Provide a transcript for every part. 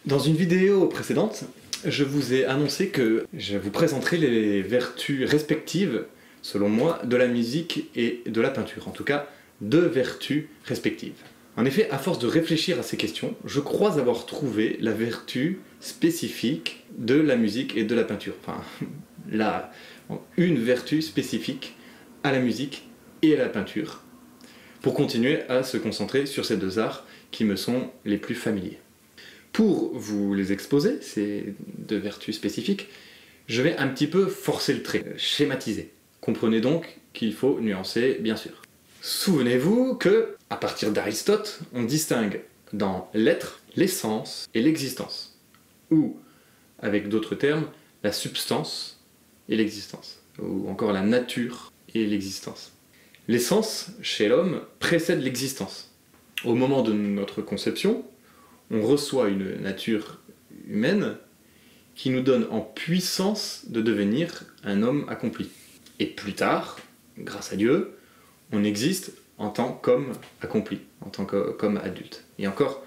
Dans une vidéo précédente, je vous ai annoncé que je vous présenterai les vertus respectives, selon moi, de la musique et de la peinture. En tout cas, deux vertus respectives. En effet, à force de réfléchir à ces questions, je crois avoir trouvé la vertu spécifique de la musique et de la peinture. Enfin, une vertu spécifique à la musique et à la peinture, pour continuer à se concentrer sur ces deux arts qui me sont les plus familiers. Pour vous les exposer, ces deux vertus spécifiques, je vais un petit peu forcer le trait, schématiser. Comprenez donc qu'il faut nuancer, bien sûr. Souvenez-vous que, à partir d'Aristote, on distingue dans l'être, l'essence et l'existence. Ou, avec d'autres termes, la substance et l'existence. Ou encore la nature et l'existence. L'essence, chez l'homme, précède l'existence. Au moment de notre conception, on reçoit une nature humaine qui nous donne en puissance de devenir un homme accompli. Et plus tard, grâce à Dieu, on existe en tant qu'homme accompli, en tant qu'homme adulte. Et encore,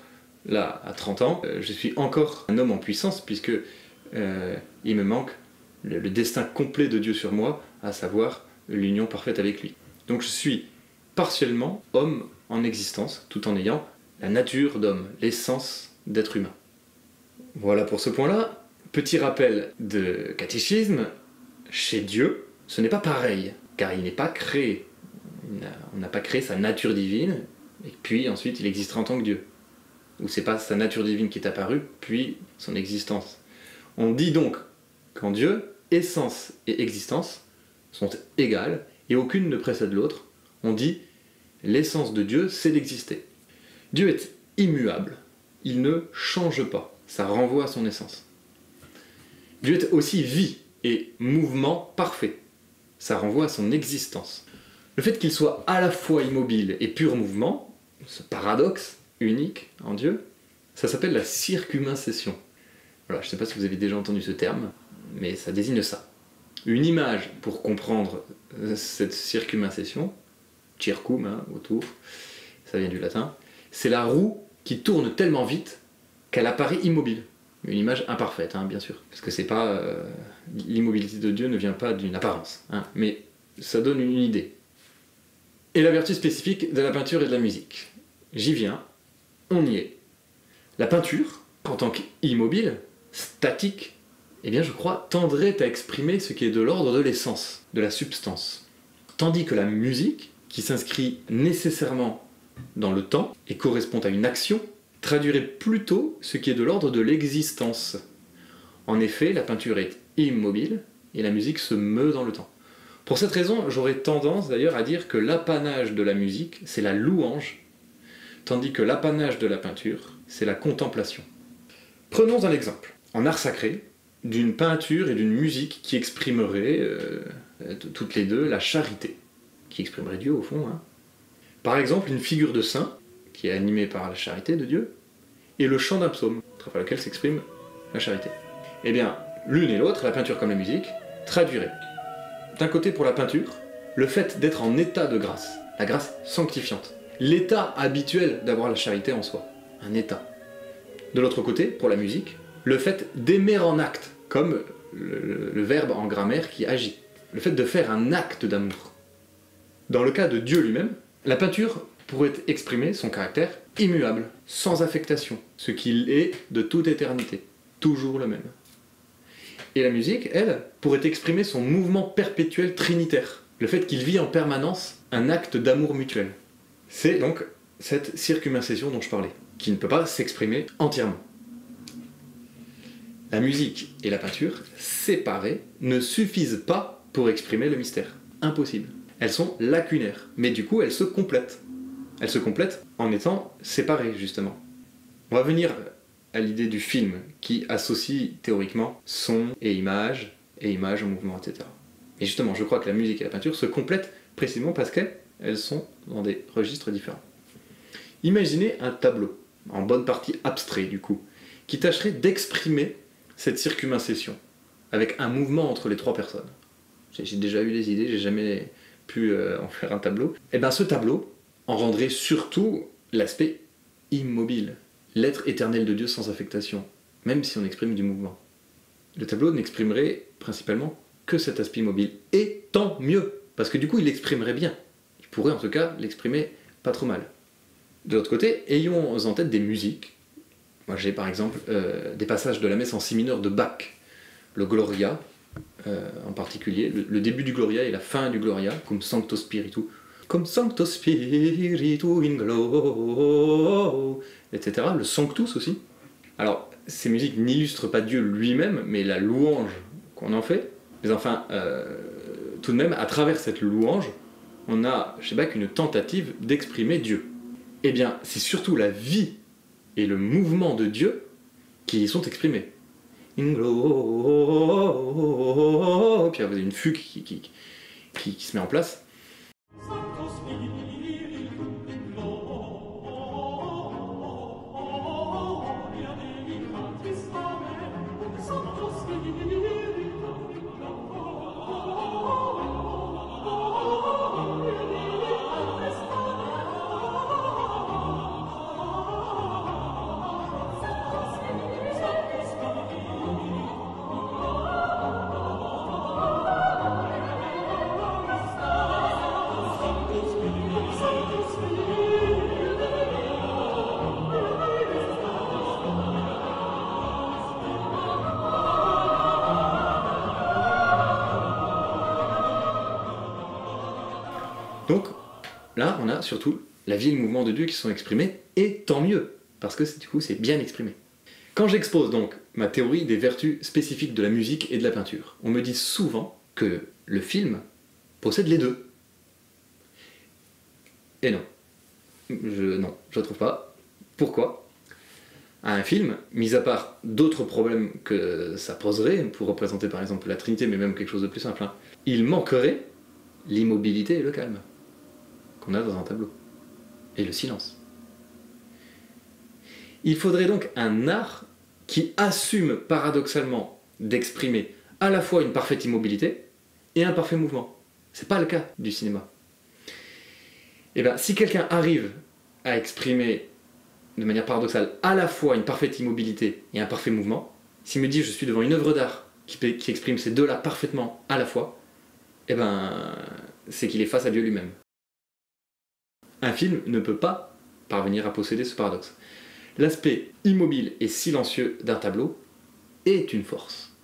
là, à 30 ans, je suis encore un homme en puissance, puisque il me manque le destin complet de Dieu sur moi, à savoir l'union parfaite avec lui. Donc je suis partiellement homme en existence, tout en ayant la nature d'homme, l'essence d'être humain. Voilà pour ce point-là. Petit rappel de catéchisme, chez Dieu, ce n'est pas pareil, car il n'est pas créé. On n'a pas créé sa nature divine, et puis ensuite il existera en tant que Dieu. Ou c'est pas sa nature divine qui est apparue, puis son existence. On dit donc qu'en Dieu, essence et existence sont égales, et aucune ne précède l'autre. On dit l'essence de Dieu, c'est d'exister. Dieu est immuable, il ne change pas, ça renvoie à son essence. Dieu est aussi vie et mouvement parfait, ça renvoie à son existence. Le fait qu'il soit à la fois immobile et pur mouvement, ce paradoxe unique en Dieu, ça s'appelle la circumincession. Voilà, je ne sais pas si vous avez déjà entendu ce terme, mais ça désigne ça. Une image pour comprendre cette circumincession, circum, autour, ça vient du latin, c'est la roue qui tourne tellement vite qu'elle apparaît immobile. Une image imparfaite, bien sûr, parce que c'est pas l'immobilité de Dieu ne vient pas d'une apparence, mais ça donne une idée. Et la vertu spécifique de la peinture et de la musique. J'y viens, on y est. La peinture, en tant qu'immobile, statique, eh bien je crois, tendrait à exprimer ce qui est de l'ordre de l'essence, de la substance. Tandis que la musique, qui s'inscrit nécessairement dans le temps et correspond à une action, traduirait plutôt ce qui est de l'ordre de l'existence. En effet, la peinture est immobile et la musique se meut dans le temps. Pour cette raison, j'aurais tendance d'ailleurs à dire que l'apanage de la musique, c'est la louange, tandis que l'apanage de la peinture, c'est la contemplation. Prenons un exemple. En art sacré, d'une peinture et d'une musique qui exprimeraient, toutes les deux, la charité, qui exprimerait Dieu au fond. Par exemple, une figure de saint, qui est animée par la charité de Dieu, et le chant d'un psaume, à travers lequel s'exprime la charité. Eh bien, l'une et l'autre, la peinture comme la musique, traduiraient. D'un côté, pour la peinture, le fait d'être en état de grâce, la grâce sanctifiante, l'état habituel d'avoir la charité en soi, un état. De l'autre côté, pour la musique, le fait d'aimer en acte, comme le verbe en grammaire qui agit, le fait de faire un acte d'amour. Dans le cas de Dieu lui-même, la peinture pourrait exprimer son caractère immuable, sans affectation, ce qu'il est de toute éternité, toujours le même. Et la musique, elle, pourrait exprimer son mouvement perpétuel trinitaire, le fait qu'il vit en permanence un acte d'amour mutuel. C'est donc cette circumincession dont je parlais, qui ne peut pas s'exprimer entièrement. La musique et la peinture, séparées, ne suffisent pas pour exprimer le mystère. Impossible. Elles sont lacunaires, mais du coup elles se complètent. Elles se complètent en étant séparées, justement. On va venir à l'idée du film, qui associe théoriquement son et image au mouvement, etc. Et justement, je crois que la musique et la peinture se complètent précisément parce qu'elles sont dans des registres différents. Imaginez un tableau, en bonne partie abstrait du coup, qui tâcherait d'exprimer cette circumincession, avec un mouvement entre les trois personnes. J'ai déjà eu des idées, j'ai jamais pu en faire un tableau. Et bien ce tableau en rendrait surtout l'aspect immobile, l'être éternel de Dieu sans affectation, même si on exprime du mouvement. Le tableau n'exprimerait principalement que cet aspect immobile. Et tant mieux, parce que du coup il l'exprimerait bien. Il pourrait en tout cas l'exprimer pas trop mal. De l'autre côté, ayons en tête des musiques. Moi j'ai par exemple des passages de la messe en si mineur de Bach, le Gloria en particulier, le début du Gloria et la fin du Gloria, comme Sancto Spiritu, comme Sancto Spiritu in gloria, etc. Le Sanctus aussi. Alors, ces musiques n'illustrent pas Dieu lui-même, mais la louange qu'on en fait. Mais enfin, tout de même, à travers cette louange, on a chez Bach une tentative d'exprimer Dieu. Eh bien, c'est surtout la vie et le mouvement de Dieu qui y sont exprimés. In gloria, puis vous avez une fugue qui se met en place. Donc là, on a surtout la vie et le mouvement de Dieu qui sont exprimés, et tant mieux, parce que du coup c'est bien exprimé. Quand j'expose donc ma théorie des vertus spécifiques de la musique et de la peinture, on me dit souvent que le film possède les deux. Et non. Je ne trouve pas. Pourquoi ? Un film, mis à part d'autres problèmes que ça poserait, pour représenter par exemple la Trinité, mais même quelque chose de plus simple, il manquerait l'immobilité et le calme qu'on a dans un tableau, et le silence. Il faudrait donc un art qui assume paradoxalement d'exprimer à la fois une parfaite immobilité et un parfait mouvement. C'est pas le cas du cinéma. Et bien, si quelqu'un arrive à exprimer de manière paradoxale à la fois une parfaite immobilité et un parfait mouvement, s'il me dit je suis devant une œuvre d'art qui exprime ces deux-là parfaitement à la fois, eh ben, c'est qu'il est face à Dieu lui-même. Un film ne peut pas parvenir à posséder ce paradoxe. L'aspect immobile et silencieux d'un tableau est une force.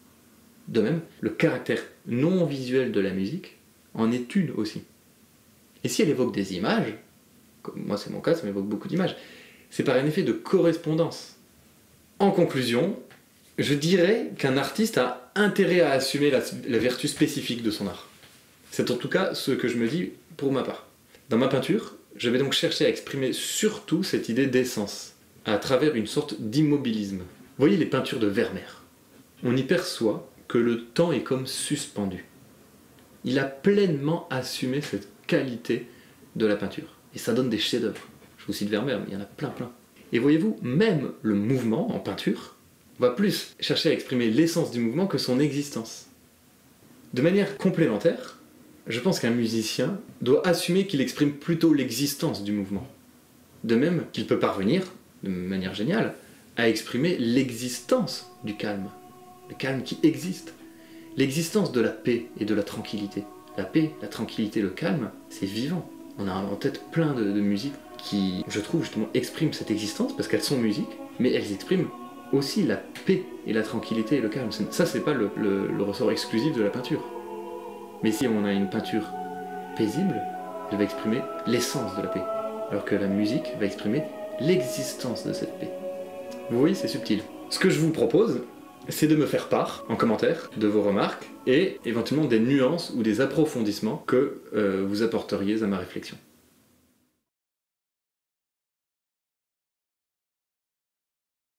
De même, le caractère non visuel de la musique en est une aussi. Et si elle évoque des images, comme moi c'est mon cas, ça m'évoque beaucoup d'images, c'est par un effet de correspondance. En conclusion, je dirais qu'un artiste a intérêt à assumer la vertu spécifique de son art. C'est en tout cas ce que je me dis pour ma part. Dans ma peinture, je vais donc chercher à exprimer surtout cette idée d'essence, à travers une sorte d'immobilisme. Vous voyez les peintures de Vermeer. On y perçoit que le temps est comme suspendu. Il a pleinement assumé cette qualité de la peinture. Et ça donne des chefs-d'œuvre. Je vous cite Vermeer, mais il y en a plein. Et voyez-vous, même le mouvement en peinture va plus chercher à exprimer l'essence du mouvement que son existence. De manière complémentaire, je pense qu'un musicien doit assumer qu'il exprime plutôt l'existence du mouvement. De même qu'il peut parvenir, de manière géniale, à exprimer l'existence du calme. Le calme qui existe. L'existence de la paix et de la tranquillité. La paix, la tranquillité, le calme, c'est vivant. On a en tête plein de musiques qui, je trouve, justement, expriment cette existence, parce qu'elles sont musiques, mais elles expriment aussi la paix et la tranquillité et le calme. Ça, c'est pas le ressort exclusif de la peinture. Mais si on a une peinture paisible, elle va exprimer l'essence de la paix, alors que la musique va exprimer l'existence de cette paix. Vous voyez, c'est subtil. Ce que je vous propose, c'est de me faire part, en commentaire, de vos remarques, et éventuellement des nuances ou des approfondissements que vous apporteriez à ma réflexion.